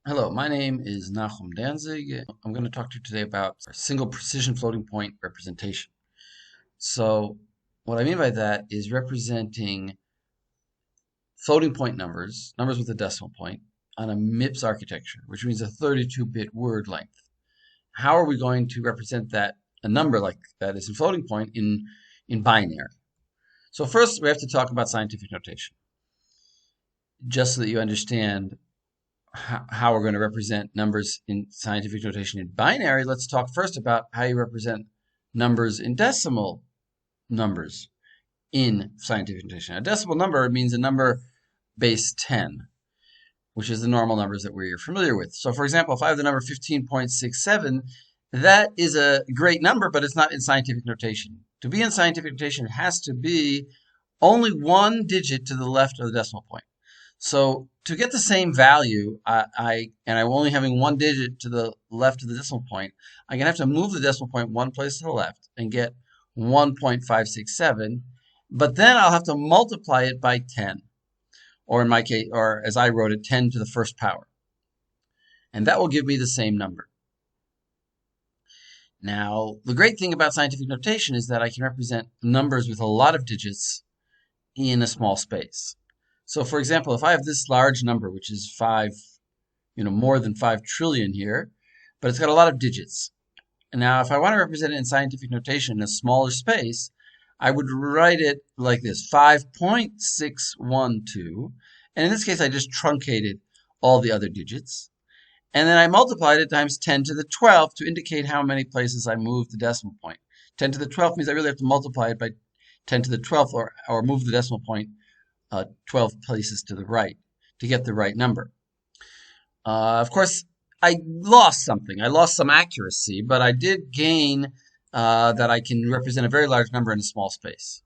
Hello, my name is Nachum Danzig. I'm going to talk to you today about single precision floating point representation. So, what I mean by that is representing floating point numbers with a decimal point, on a MIPS architecture, which means a 32-bit word length. How are we going to represent that, a number like that is in floating point, in binary? So first, we have to talk about scientific notation, just so that you understand how we're going to represent numbers in scientific notation in binary. Let's talk first about how you represent numbers in decimal numbers in scientific notation. A decimal number means a number base 10, which is the normal numbers that we're familiar with. So for example, if I have the number 15.67, that is a great number, but it's not in scientific notation. To be in scientific notation, it has to be only one digit to the left of the decimal point. So to get the same value, I'm only having one digit to the left of the decimal point, I'm going to have to move the decimal point one place to the left and get 1.567, but then I'll have to multiply it by 10, or in my case, or as I wrote it, 10 to the first power. And that will give me the same number. Now, the great thing about scientific notation is that I can represent numbers with a lot of digits in a small space. So for example, if I have this large number, which is more than 5 trillion here, but it's got a lot of digits. And now if I want to represent it in scientific notation in a smaller space, I would write it like this, 5.612. And in this case, I just truncated all the other digits. And then I multiplied it times 10 to the 12th to indicate how many places I moved the decimal point. 10 to the 12th means I really have to multiply it by 10 to the 12th or move the decimal point 12 places to the right to get the right number. Of course, I lost something. I lost some accuracy, but I did gain that I can represent a very large number in a small space.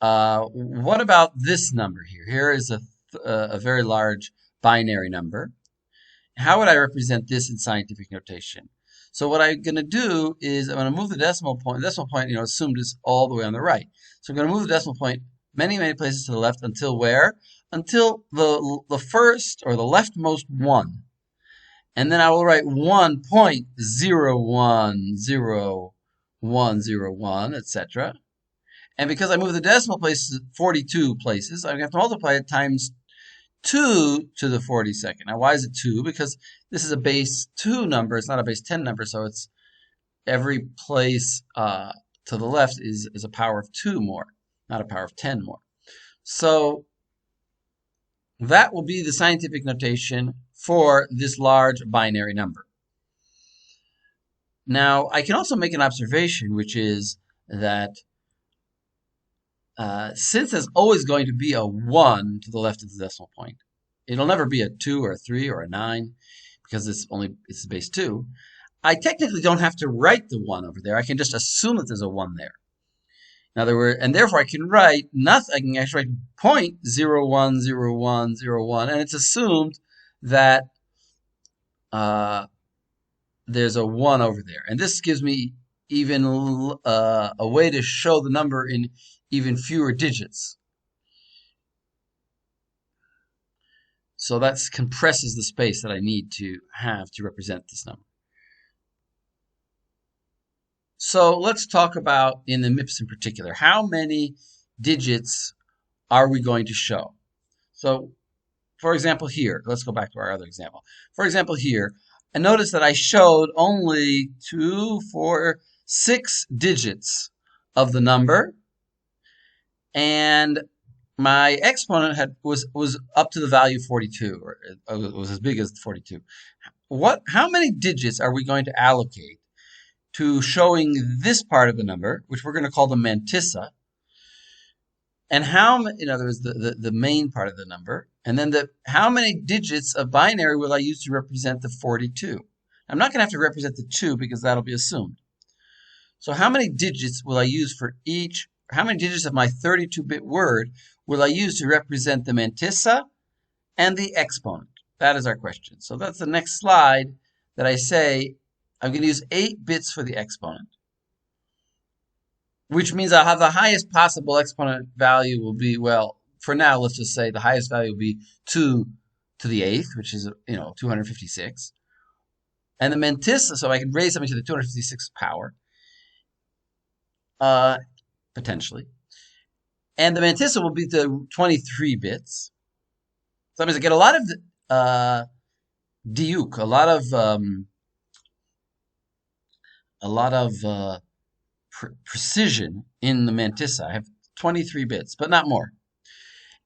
What about this number here? Here is a very large binary number. How would I represent this in scientific notation? So what I'm going to do is I'm going to move the decimal point. The decimal point, assumed is all the way on the right. So I'm going to move the decimal point many, many places to the left until where? Until the first or the leftmost one. And then I will write 1.0101101, etc. And because I move the decimal places 42 places, I'm going to have to multiply it times 2 to the 42nd. Now, why is it 2? Because this is a base 2 number. It's not a base 10 number, so it's every place to the left is a power of 2 more, not a power of 10 more. So that will be the scientific notation for this large binary number. Now, I can also make an observation, which is that since there's always going to be a 1 to the left of the decimal point, it'll never be a 2 or a 3 or a 9 because it's base 2. I technically don't have to write the 1 over there. I can just assume that there's a 1 there. In other words, and therefore I can write nothing. I can actually write 0.010101, and it's assumed that there's a 1 over there. And this gives me even a way to show the number in even fewer digits. So that compresses the space that I need to have to represent this number. So let's talk about, in the MIPS in particular, how many digits are we going to show? So, for example, here, let's go back to our other example. For example, here, I notice that I showed only 2, 4, 6 digits of the number, and my exponent was up to the value 42, or it was as big as 42. How many digits are we going to allocate to showing this part of the number, which we're going to call the mantissa, and in other words, the main part of the number, and then how many digits of binary will I use to represent the 42? I'm not going to have to represent the 2 because that'll be assumed. So how many digits will I use for each, how many digits of my 32-bit word will I use to represent the mantissa and the exponent? That is our question. So that's the next slide that I say I'm going to use 8 bits for the exponent, which means I'll have the highest possible exponent value will be, well, for now, let's just say the highest value will be 2 to the 8th, which is, 256. And the mantissa, so I can raise something to the 256th power, potentially. And the mantissa will be the 23 bits. So that means I get a lot of diuk, a lot of precision in the mantissa. I have 23 bits, but not more.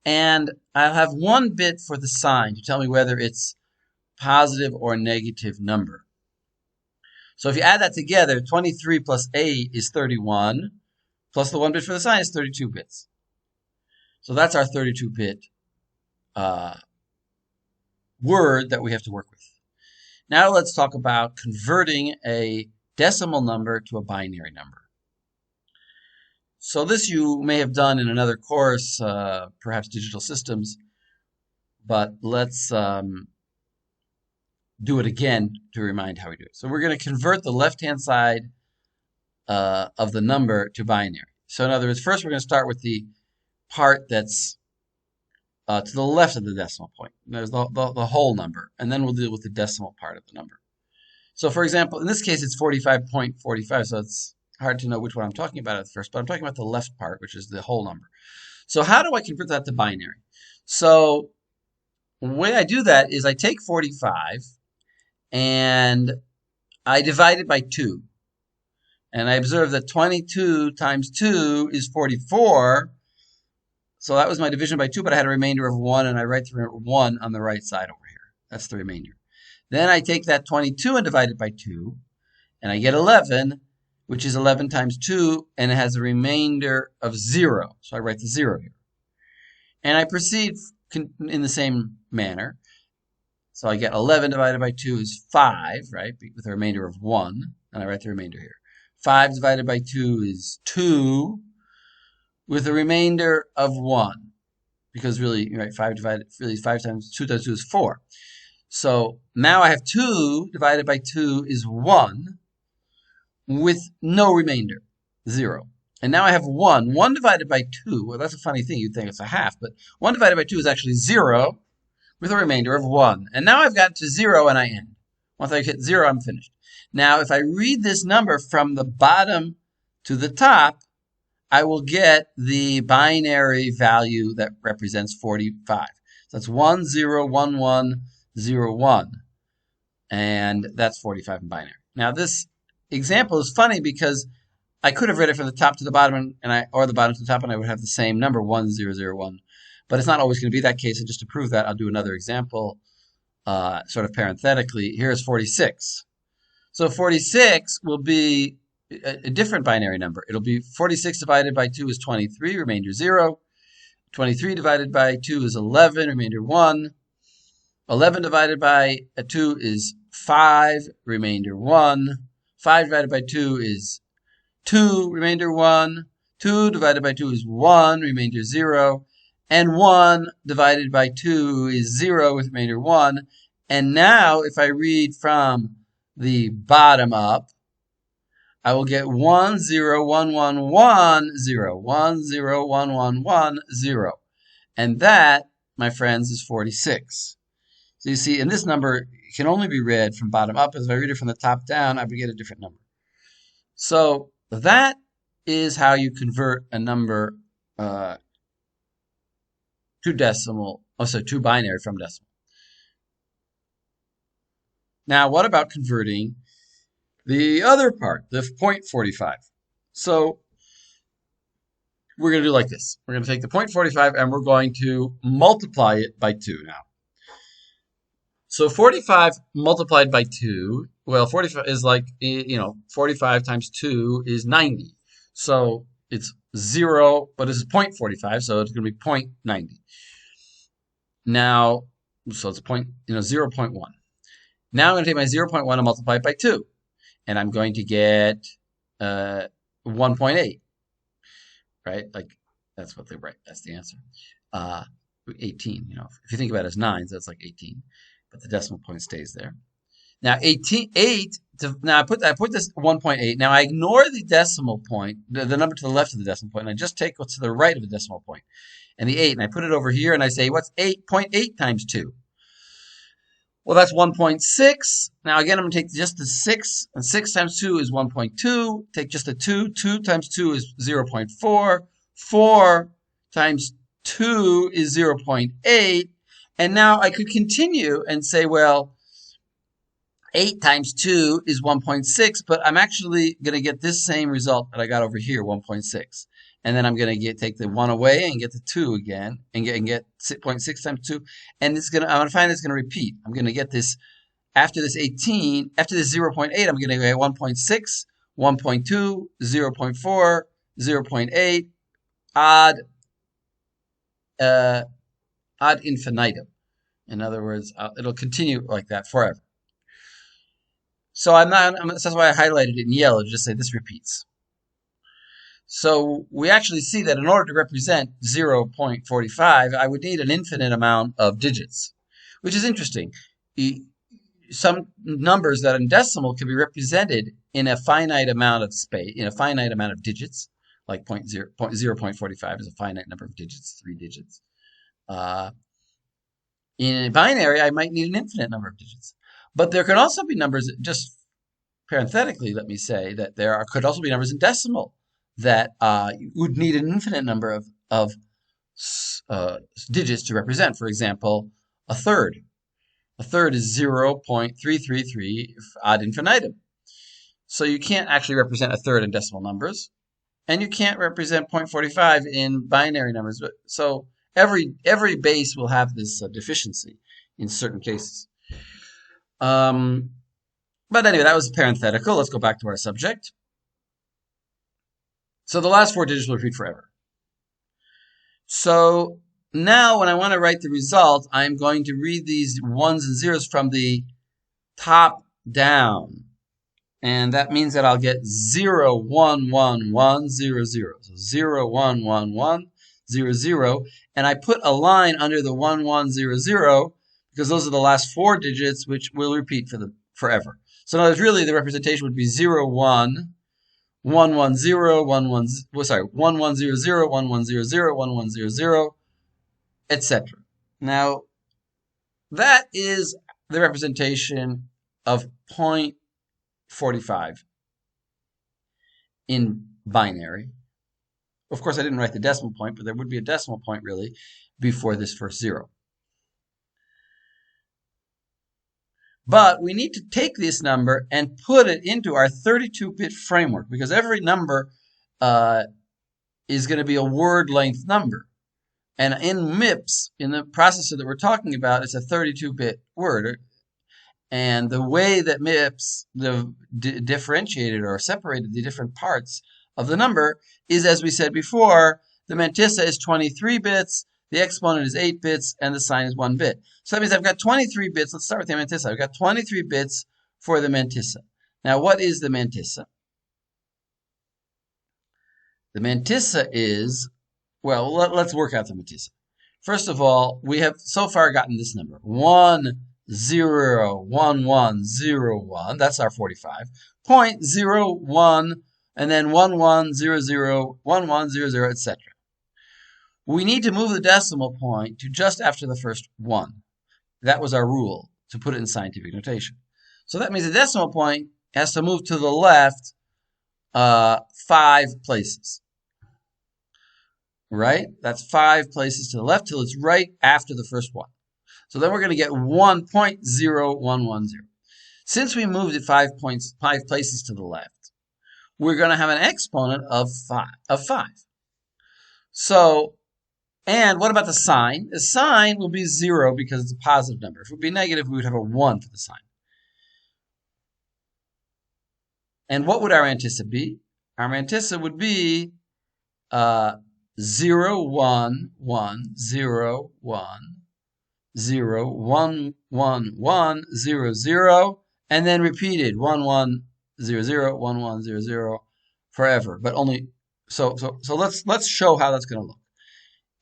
And I'll have 1 bit for the sign to tell me whether it's positive or negative number. So if you add that together, 23 plus 8 is 31, plus the 1 bit for the sign is 32 bits. So that's our 32-bit word that we have to work with. Now let's talk about converting a decimal number to a binary number. So this you may have done in another course, perhaps digital systems, but let's do it again to remind how we do it. So we're going to convert the left-hand side of the number to binary. So in other words, first we're going to start with the part that's to the left of the decimal point. There's the whole number, and then we'll deal with the decimal part of the number. So for example, in this case, it's 45.45, so it's hard to know which one I'm talking about at first, but I'm talking about the left part, which is the whole number. So how do I convert that to binary? So the way I do that is I take 45 and I divide it by 2. And I observe that 22 times 2 is 44. So that was my division by 2, but I had a remainder of 1, and I write the 1 on the right side over here. That's the remainder. Then I take that 22 and divide it by 2, and I get 11, which is 11 times 2, and it has a remainder of 0. So I write the 0 here. And I proceed in the same manner. So I get 11 divided by 2 is 5, right, with a remainder of 1, and I write the remainder here. 5 divided by 2 is 2, with a remainder of 1. Because really, right, 5 times 2 times 2 is 4. So now I have 2 divided by 2 is 1, with no remainder, 0. And now I have 1. 1 divided by 2, well, that's a funny thing. You'd think it's a half, but 1 divided by 2 is actually 0, with a remainder of 1. And now I've got to 0 and I end. Once I hit 0, I'm finished. Now, if I read this number from the bottom to the top, I will get the binary value that represents 45. So that's 101101. And that's 45 in binary. Now, this example is funny because I could have read it from the top to the bottom or the bottom to the top, and I would have the same number, 1001. But it's not always going to be that case. And just to prove that, I'll do another example, sort of parenthetically. Here's 46. So 46 will be a different binary number. It'll be 46 divided by 2 is 23, remainder 0. 23 divided by 2 is 11, remainder 1. 11 divided by 2 is 5, remainder 1. 5 divided by 2 is 2, remainder 1. 2 divided by 2 is 1, remainder 0. And 1 divided by 2 is 0 with remainder 1. And now if I read from the bottom up, I will get 101110, 101110. And that, my friends, is 46. So you see, and this number can only be read from bottom up. As if I read it from the top down, I would get a different number. So that is how you convert a number to binary from decimal. Now, what about converting the other part, the 0.45? So we're going to do like this. We're going to take the 0.45 and we're going to multiply it by 2 now. So 45 multiplied by 2, well, 45 is like, 45 times 2 is 90. So it's 0, but it's 0.45, so it's going to be 0.90. Now, so it's 0.1. Now I'm going to take my 0.1 and multiply it by 2. And I'm going to get 1.8. Right? Like, that's the answer. 18, if you think about it as 9, so that's like 18. But the decimal point stays there. Now, now I put this 1.8. Now I ignore the decimal point, the number to the left of the decimal point, and I just take what's to the right of the decimal point, and the 8, and I put it over here, and I say, what's 8.8 times 2? Well, that's 1.6. Now, again, I'm going to take just the 6, and 6 times 2 is 1.2. Take just the 2. 2 times 2 is 0.4. 4 times 2 is 0.8. And now I could continue and say, well, 8 times 2 is 1.6, but I'm actually going to get this same result that I got over here, 1.6. And then I'm going to take the 1 away and get the 2 again, and get 0.6 times 2. And I'm going to find it's going to repeat. I'm going to get this, after this 18, after this 0.8, I'm going to get 1.6, 1.2, 0.4, 0.8, ad infinitum. In other words, it'll continue like that forever. So that's why I highlighted it in yellow, to just say this repeats. So we actually see that in order to represent 0.45, I would need an infinite amount of digits, which is interesting. Some numbers that are in decimal can be represented in a finite amount of space, in a finite amount of digits, like 0.45 is a finite number of digits, 3 digits. In a binary, I might need an infinite number of digits. But there can also be numbers, just parenthetically, let me say, that could also be numbers in decimal that would need an infinite number of digits to represent. For example, a third. A third is 0.333 ad infinitum. So you can't actually represent a third in decimal numbers, and you can't represent 0.45 in binary numbers. So every base will have this deficiency in certain cases. But anyway, that was parenthetical. Let's go back to our subject. So the last 4 digits will repeat forever. So now when I want to write the result, I'm going to read these 1s and 0s from the top down. And that means that I'll get 0, 1, 1, 1, 0, 0. So 0, 1, 1, 1, 0, 0. And I put a line under the 1, 1, 0, 0 because those are the last 4 digits which will repeat forever. So now really the representation would be 0, 1, 1, 1, 0, 1, 1, 1, 1, 0, 0, 1, 1, 0, 0, 1, 1, 0, 0, etc. Now, that is the representation of 0.45 in binary. Of course, I didn't write the decimal point, but there would be a decimal point, really, before this first 0. But we need to take this number and put it into our 32-bit framework, because every number is going to be a word length number. And in MIPS, in the processor that we're talking about, it's a 32-bit word. And the way that MIPS differentiated or separated the different parts of the number is, as we said before, the mantissa is 23 bits, the exponent is 8 bits, and the sign is 1 bit. So that means I've got 23 bits. Let's start with the mantissa. I've got 23 bits for the mantissa. Now, what is the mantissa? The mantissa is, well, let's work out the mantissa. First of all, we have so far gotten this number, 1, 0, 1, 1, 0, 1. That's our 45. 0.01, and then 1, 1, 0, 0, 1, 1, 0, 0, etc. We need to move the decimal point to just after the first 1. That was our rule, to put it in scientific notation. So that means the decimal point has to move to the left 5 places. Right? That's 5 places to the left till it's right after the first 1. So then we're going to get 1.0110. Since we moved it 5 places to the left, we're going to have an exponent of 5. So, and what about the sign? The sign will be 0 because it's a positive number. If it would be negative, we would have a 1 for the sign. And what would our mantissa be? Our mantissa would be 0, 1, 1, 0, 1, 0, 1, 1, 1, 0, 0, and then repeated 1, 1, 0, 0, 1, 1, 0, 0 forever. But only so let's show how that's going to look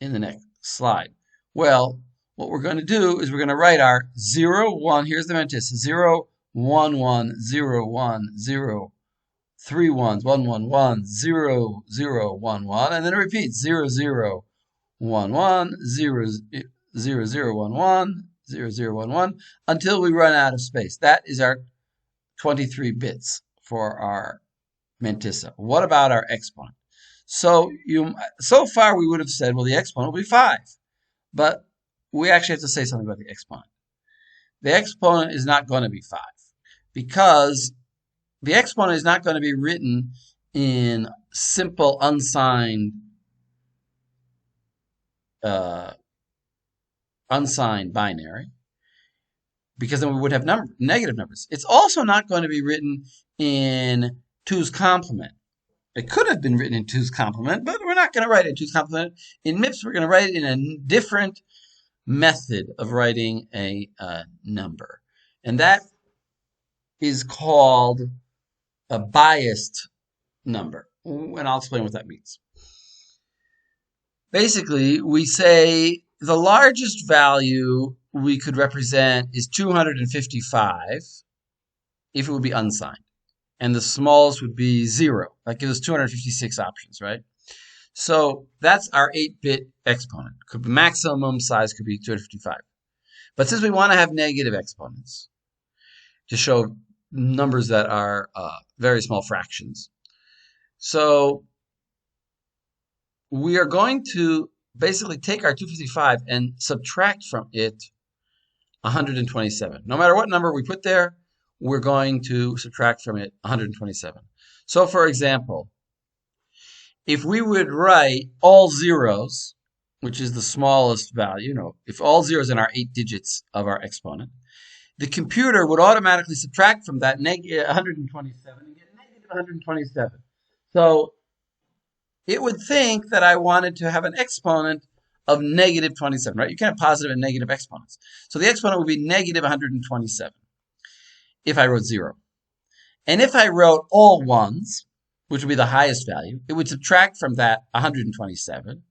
in the next slide. Well, what we're going to do is we're going to write our 0, 1, here's the mantissa, 0, 1, 1, 0, 1, 0, 3 1s, 1, 1, 1, 0, 0, 1, 1, and then it repeats 0, 0, 1, 1, 0, 0, 0, 1, 1, 0, 0, 1, 1, until we run out of space. That is our 23 bits for our mantissa. What about our exponent? So far we would have said, well, the exponent will be 5. But we actually have to say something about the exponent. The exponent is not going to be 5 because the exponent is not going to be written in simple unsigned binary, because then we would have negative numbers. It's also not going to be written in 2's complement. It could have been written in 2's complement, but we're not going to write it in 2's complement. In MIPS, we're going to write it in a different method of writing a number. And that is called a biased number. And I'll explain what that means. Basically, we say the largest value we could represent is 255 if it would be unsigned. And the smallest would be 0. That gives us 256 options, right? So that's our 8-bit exponent. Maximum size could be 255. But since we want to have negative exponents to show numbers that are very small fractions, so we are going to basically take our 255 and subtract from it 127. No matter what number we put there, we're going to subtract from it 127. So for example, if we would write all zeros, which is the smallest value, if all zeros in our 8 digits of our exponent, the computer would automatically subtract from that 127 and get negative 127. So it would think that I wanted to have an exponent of negative 27, right? You can have positive and negative exponents. So the exponent would be negative 127 if I wrote 0. And if I wrote all ones, which would be the highest value, it would subtract from that 127.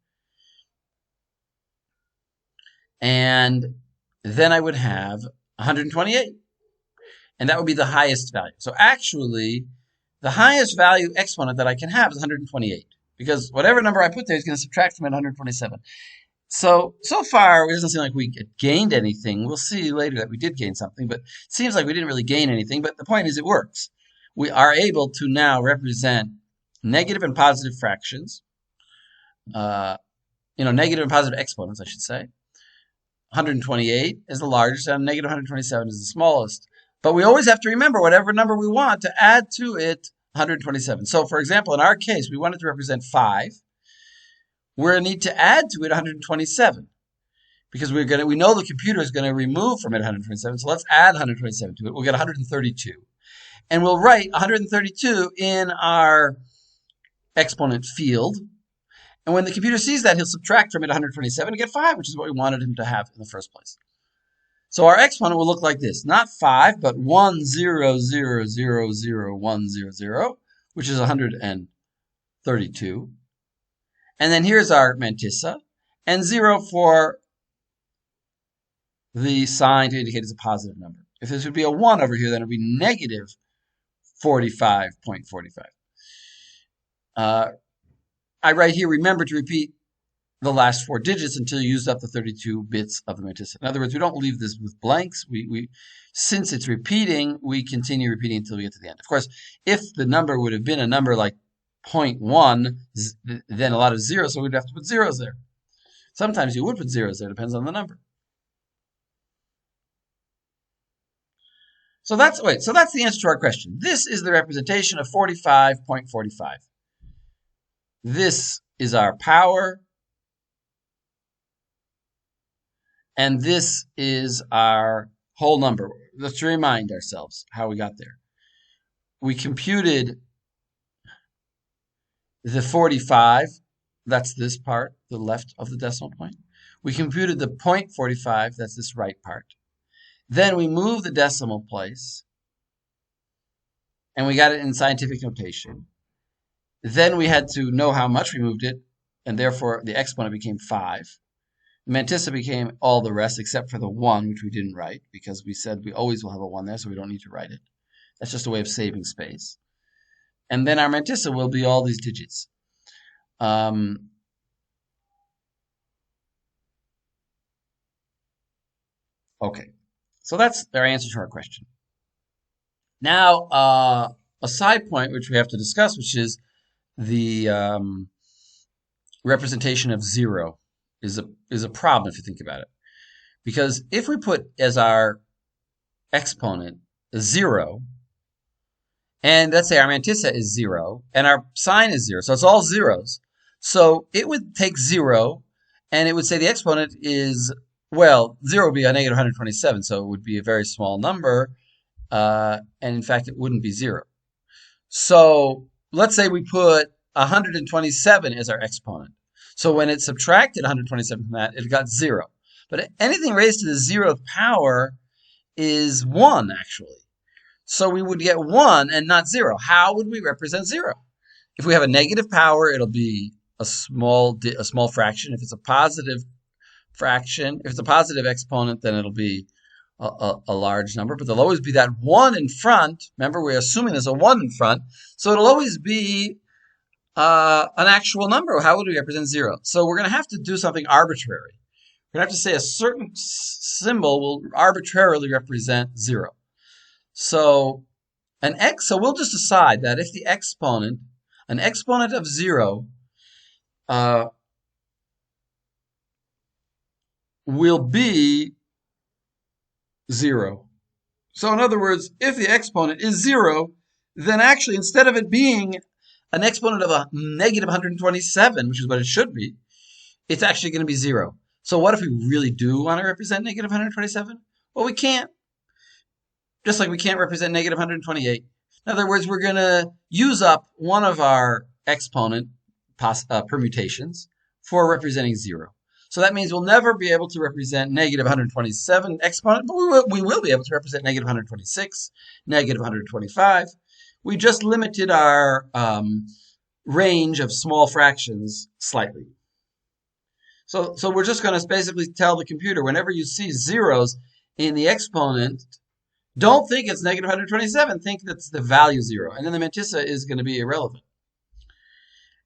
And then I would have 128. And that would be the highest value. So actually, the highest value exponent that I can have is 128. Because whatever number I put there is going to subtract from it 127. So far, it doesn't seem like we gained anything. We'll see later that we did gain something, but it seems like we didn't really gain anything. But the point is it works. We are able to now represent negative and positive fractions, negative and positive exponents, I should say. 128 is the largest, and negative 127 is the smallest. But we always have to remember whatever number we want to add to it 127. So, for example, in our case, we wanted to represent 5. We're going to need to add to it 127 because we know the computer is going to remove from it 127. So let's add 127 to it. We'll get 132. And we'll write 132 in our exponent field. And when the computer sees that, he'll subtract from it 127 and get 5, which is what we wanted him to have in the first place. So our exponent will look like this. Not 5, but 100000100, which is 132. And then here's our mantissa, and 0 for the sign to indicate it's a positive number. If this would be a 1 over here, then it would be negative 45.45. I write here, remember to repeat the last 4 digits until you use up the 32 bits of the mantissa. In other words, we don't leave this with blanks. Since it's repeating, we continue repeating until we get to the end. Of course, if the number would have been a number like 0.1, then a lot of zeros, so we'd have to put zeros there. Sometimes you would put zeros there, depends on the number. So that's the answer to our question. This is the representation of 45.45. This is our power, and this is our whole number. Let's remind ourselves how we got there. We computed the 45, that's this part, the left of the decimal point. We computed the 0.45, that's this right part. Then we moved the decimal place, and we got it in scientific notation. Then we had to know how much we moved it, and therefore the exponent became 5. Mantissa became all the rest except for the 1, which we didn't write, because we said we always will have a 1 there, so we don't need to write it. That's just a way of saving space. And then our mantissa will be all these digits. Okay, so that's our answer to our question. Now, a side point which we have to discuss, which is the representation of 0 is a problem if you think about it. Because if we put as our exponent a 0, and let's say our mantissa is 0, and our sign is 0, so it's all zeros. So it would take 0, and it would say the exponent is, well, 0 would be a negative 127, so it would be a very small number, and in fact, it wouldn't be 0. So let's say we put 127 as our exponent. So when it subtracted 127 from that, it got 0. But anything raised to the 0th power is 1, actually. So we would get 1 and not 0. How would we represent 0? If we have a negative power, it'll be a small fraction. If it's a positive fraction, if it's a positive exponent, then it'll be a large number. But there'll always be that 1 in front. Remember, we're assuming there's a 1 in front. So it'll always be an actual number. How would we represent 0? So we're going to have to do something arbitrary. We're going to have to say a certain symbol will arbitrarily represent 0. So so we'll just decide that if the exponent, an exponent of 0, will be 0. So in other words, if the exponent is 0, then actually instead of it being an exponent of a negative 127, which is what it should be, it's actually going to be 0. So what if we really do want to represent negative 127? Well, we can't. Just like we can't represent negative 128. In other words, we're going to use up one of our exponent permutations for representing 0. So that means we'll never be able to represent negative 127 exponent, but we will be able to represent negative 126, negative 125. We just limited our range of small fractions slightly. So we're just going to basically tell the computer whenever you see zeros in the exponent, don't think it's negative 127. Think that's the value 0. And then the mantissa is going to be irrelevant.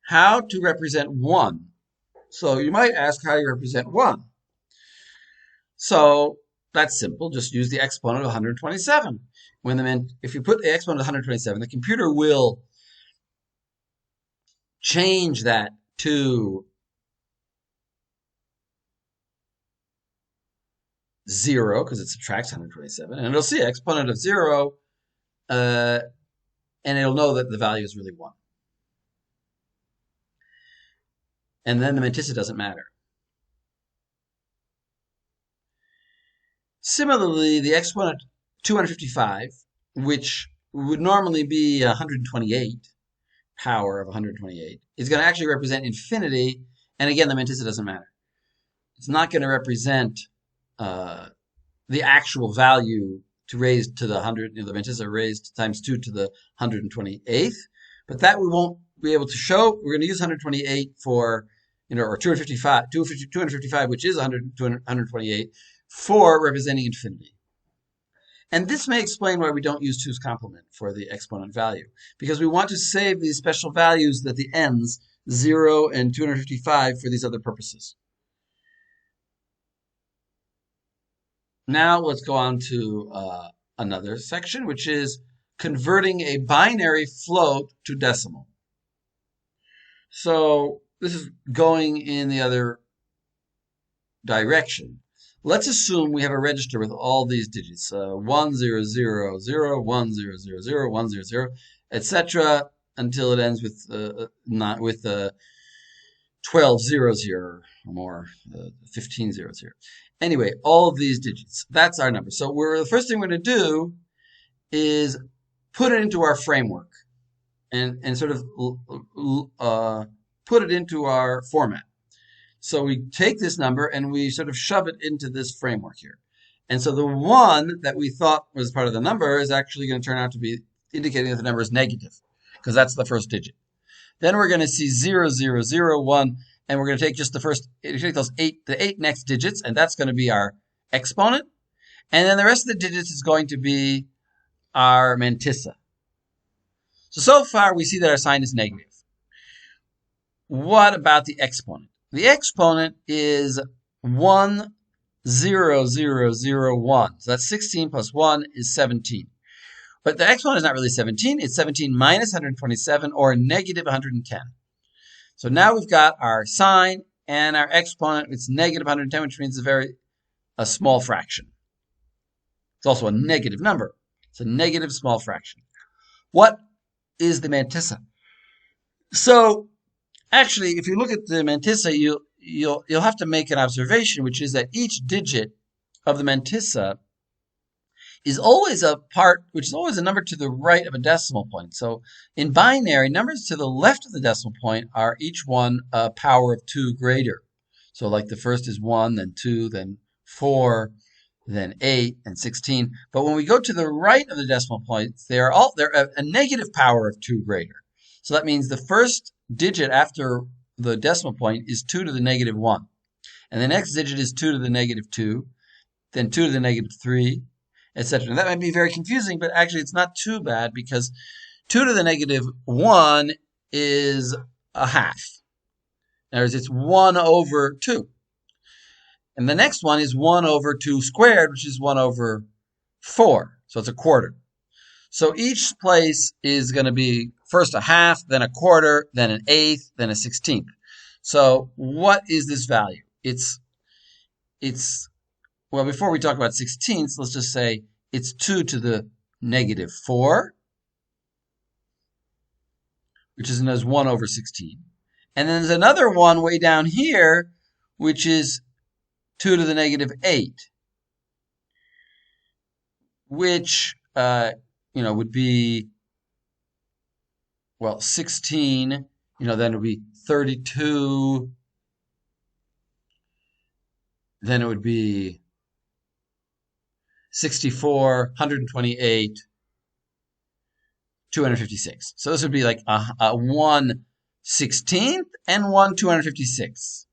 How to represent 1? So you might ask how you represent 1. So that's simple. Just use the exponent of 127. If you put the exponent of 127, the computer will change that to 0 because it subtracts 127, and it'll see exponent of 0, and it'll know that the value is really 1. And then the mantissa doesn't matter. Similarly, the exponent 255, which would normally be 128, power of 128, is going to actually represent infinity, and again, the mantissa doesn't matter. It's not going to represent the actual value to raise to the 100, the mantissa raised times 2 to the 128th, but that we won't be able to show. We're going to use 128 for, or 255, which is 228, for representing infinity. And this may explain why we don't use 2's complement for the exponent value, because we want to save these special values at the ends, 0 and 255, for these other purposes. Now let's go on to another section, which is converting a binary float to decimal. So this is going in the other direction. Let's assume we have a register with all these digits, 1 0 0 0, 1 0 0 0, 1 0 0, etc., until it ends with 12 zeros here, or more, 15 zeros here. Anyway, all of these digits, that's our number. So the first thing we're going to do is put it into our framework and sort of put it into our format. So we take this number and we sort of shove it into this framework here. And so the 1 that we thought was part of the number is actually going to turn out to be indicating that the number is negative, because that's the first digit. Then we're going to see 0 0 0 1, and we're going to take just the 8 next digits, and that's going to be our exponent. And then the rest of the digits is going to be our mantissa. So far we see that our sign is negative. What about the exponent? The exponent is 1 0.0001. So that's 16 plus 1 is 17. But the exponent is not really 17. It's 17 minus 127, or negative 110. So now we've got our sign and our exponent. It's negative 110, which means a small fraction. It's also a negative number. It's a negative small fraction. What is the mantissa? So actually, if you look at the mantissa, you'll have to make an observation, which is that each digit of the mantissa is always a part, which is always a number to the right of a decimal point. So in binary, numbers to the left of the decimal point are each one a power of 2 greater. So like the first is 1, then 2, then 4, then 8, and 16. But when we go to the right of the decimal points, they're a negative power of 2 greater. So that means the first digit after the decimal point is 2 to the negative 1. And the next digit is 2 to the negative 2, then 2 to the negative 3, etc. That might be very confusing, but actually it's not too bad, because 2 to the negative 1 is a half. In other words, it's 1 over 2. And the next one is 1 over 2 squared, which is 1 over 4. So it's a quarter. So each place is going to be first a half, then a quarter, then an eighth, then a 16th. So what is this value? Well, before we talk about 16ths, let's just say it's 2 to the negative 4, which is known as 1 over 16. And then there's another one way down here, which is 2 to the negative 8, which, would be, well, 16, then it would be 32, then it would be 64, 128, 256. So this would be like a 1/16 and 1/256.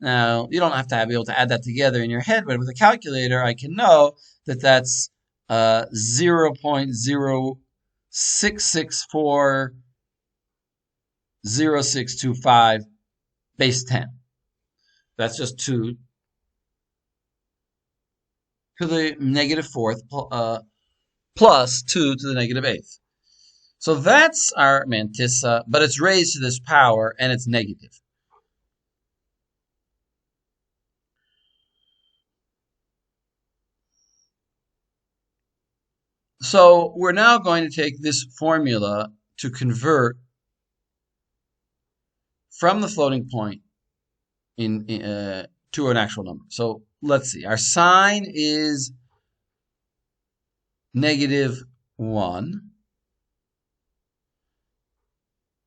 Now, you don't have to be able to add that together in your head, but with a calculator, I can know that that's 0.06640625 base 10. That's just 2 to the negative 4th plus 2 to the negative 8th. So that's our mantissa, but it's raised to this power, and it's negative. So we're now going to take this formula to convert from the floating point to an actual number. So let's see. Our sign is negative 1.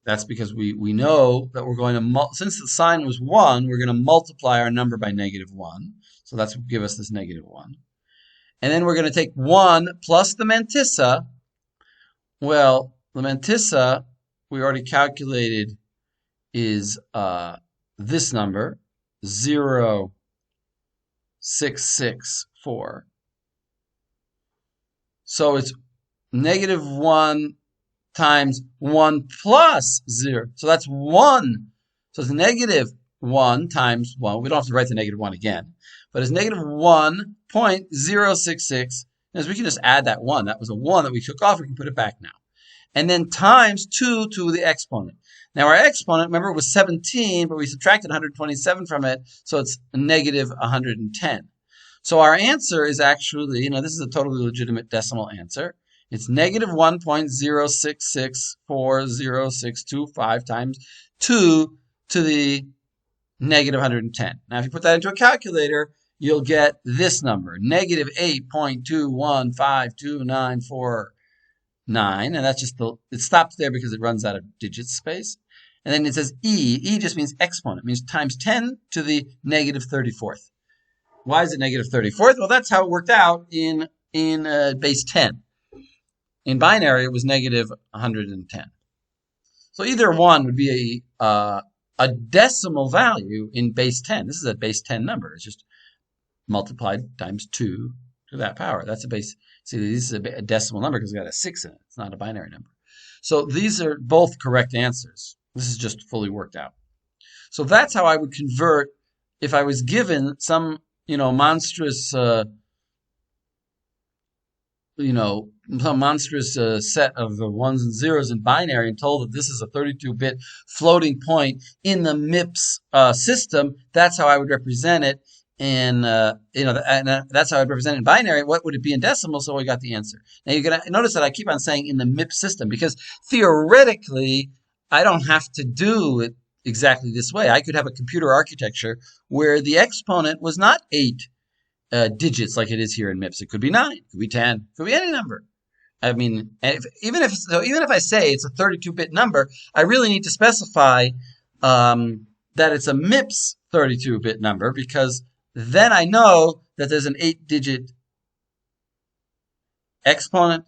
That's because we know that we're going to, since the sign was 1, we're going to multiply our number by negative 1. So that's what will give us this negative 1. And then we're going to take 1 plus the mantissa. Well, the mantissa, we already calculated, is this number, 0.664. So it's negative 1 times 1 plus 0. So that's 1. So it's negative 1 times 1. We don't have to write the negative 1 again. But it's negative 1.066. As we can just add that 1. That was a 1 that we took off. We can put it back now. And then times 2 to the exponent. Now our exponent, remember, was 17, but we subtracted 127 from it, so it's negative 110. So our answer is actually, this is a totally legitimate decimal answer. It's negative 1.066400625 times 2 to the negative 110. Now if you put that into a calculator, you'll get this number, negative 8.2152949. And that's just it stops there because it runs out of digit space. And then it says E. E just means exponent. It means times 10 to the negative 34th. Why is it negative 34th? Well, that's how it worked out in base 10. In binary, it was negative 110. So either one would be a decimal value in base 10. This is a base 10 number. It's just multiplied times 2 to that power. That's a base. See, this is a decimal number because it's got a 6 in it. It's not a binary number. So these are both correct answers. This is just fully worked out. So that's how I would convert if I was given some, monstrous some monstrous set of ones and zeros in binary and told that this is a 32-bit floating point in the MIPS system, that's how I would represent it. And that's how I'd represent it in binary. What would it be in decimal? So we got the answer. Now you're gonna notice that I keep on saying in the MIPS system because theoretically I don't have to do it exactly this way. I could have a computer architecture where the exponent was not 8 digits like it is here in MIPS. It could be 9, it could be 10, it could be any number. I mean, even if I say it's a 32-bit number, I really need to specify that it's a MIPS 32-bit number because then I know that there's an 8-digit exponent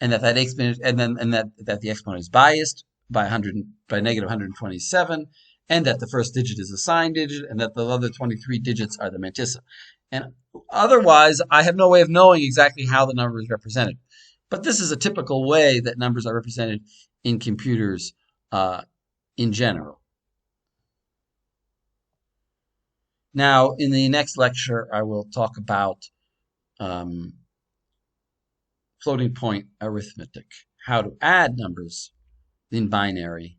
and that exponent and that the exponent is biased by negative 127 and that the first digit is a signed digit and that the other 23 digits are the mantissa. And otherwise, I have no way of knowing exactly how the number is represented. But this is a typical way that numbers are represented in computers in general. Now, in the next lecture, I will talk about floating point arithmetic, how to add numbers in binary